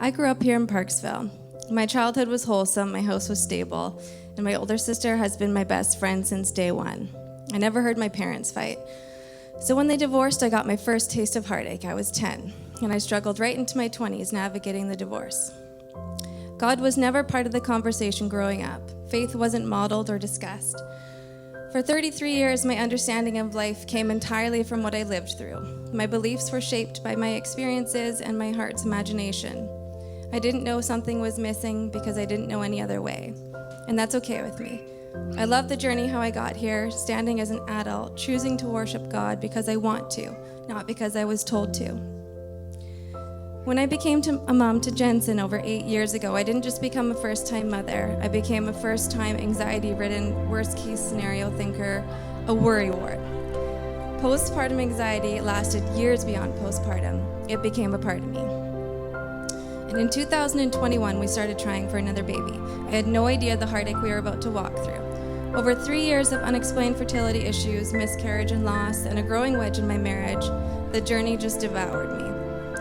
I grew up here in Parksville. My childhood was wholesome, my house was stable, and my older sister has been my best friend since day one. I never heard my parents fight. So when they divorced, I got my first taste of heartache. I was 10, and I struggled right into my 20s navigating the divorce. God was never part of the conversation growing up. Faith wasn't modeled or discussed. For 33 years, my understanding of life came entirely from what I lived through. My beliefs were shaped by my experiences and my heart's imagination. I didn't know something was missing because I didn't know any other way. And that's okay with me. I love the journey how I got here, standing as an adult, choosing to worship God because I want to, not because I was told to. When I became a mom to Jensen over 8 years ago, I didn't just become a first-time mother. I became a first-time anxiety-ridden, worst-case scenario thinker, a worrywart. Postpartum anxiety lasted years beyond postpartum. It became a part of me. And in 2021, we started trying for another baby. I had no idea the heartache we were about to walk through. Over 3 years of unexplained fertility issues, miscarriage and loss, and a growing wedge in my marriage, the journey just devoured me.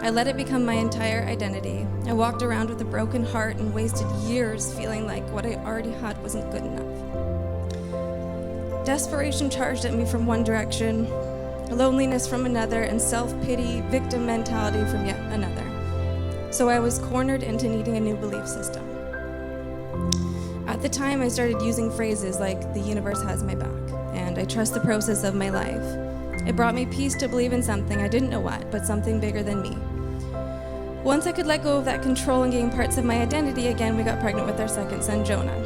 I let it become my entire identity. I walked around with a broken heart and wasted years feeling like what I already had wasn't good enough. Desperation charged at me from one direction, loneliness from another, and self-pity, victim mentality from yet another. So I was cornered into needing a new belief system. At the time, I started using phrases like, "the universe has my back," and "I trust the process of my life." It brought me peace to believe in something, I didn't know what, but something bigger than me. Once I could let go of that control and gain parts of my identity again, we got pregnant with our second son, Jonah.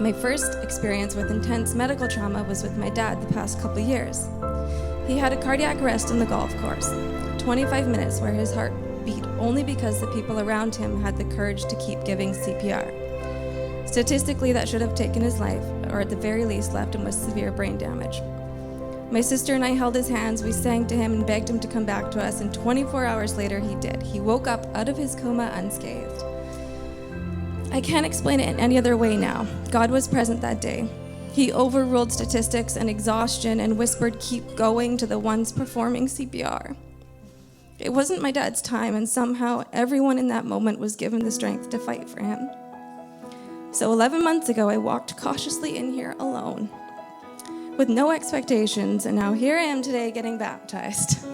My first experience with intense medical trauma was with my dad the past couple years. He had a cardiac arrest on the golf course, 25 minutes where his heart beat only because the people around him had the courage to keep giving CPR. Statistically, that should have taken his life, or at the very least left him with severe brain damage. My sister and I held his hands, we sang to him and begged him to come back to us, and 24 hours later he did. He woke up out of his coma unscathed. I can't explain it in any other way now. God was present that day. He overruled statistics and exhaustion and whispered, "Keep going," to the ones performing CPR. It wasn't my dad's time, and somehow everyone in that moment was given the strength to fight for him. So 11 months ago, I walked cautiously in here alone, with no expectations, and now here I am today getting baptized.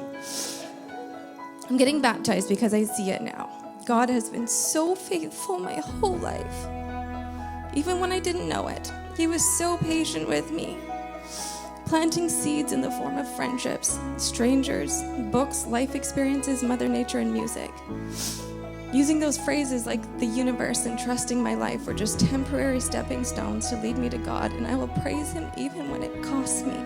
I'm getting baptized because I see it now. God has been so faithful my whole life. Even when I didn't know it, He was so patient with me, planting seeds in the form of friendships, strangers, books, life experiences, Mother Nature, and music. Using those phrases like the universe and trusting my life were just temporary stepping stones to lead me to God, and I will praise Him even when it costs me.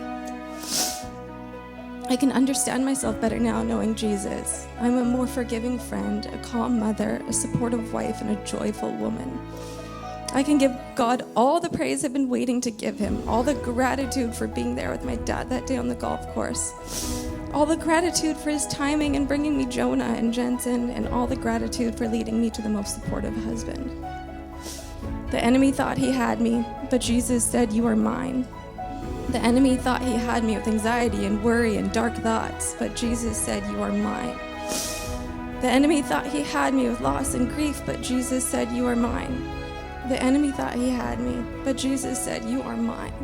I can understand myself better now knowing Jesus. I'm a more forgiving friend, a calm mother, a supportive wife, and a joyful woman. I can give God all the praise I've been waiting to give Him, all the gratitude for being there with my dad that day on the golf course, all the gratitude for His timing in bringing me Jonah and Jensen, and all the gratitude for leading me to the most supportive husband. The enemy thought he had me, but Jesus said, "You are mine." The enemy thought he had me with anxiety and worry and dark thoughts, but Jesus said, "You are mine." The enemy thought he had me with loss and grief, but Jesus said, "You are mine." The enemy thought he had me, but Jesus said, "You are mine."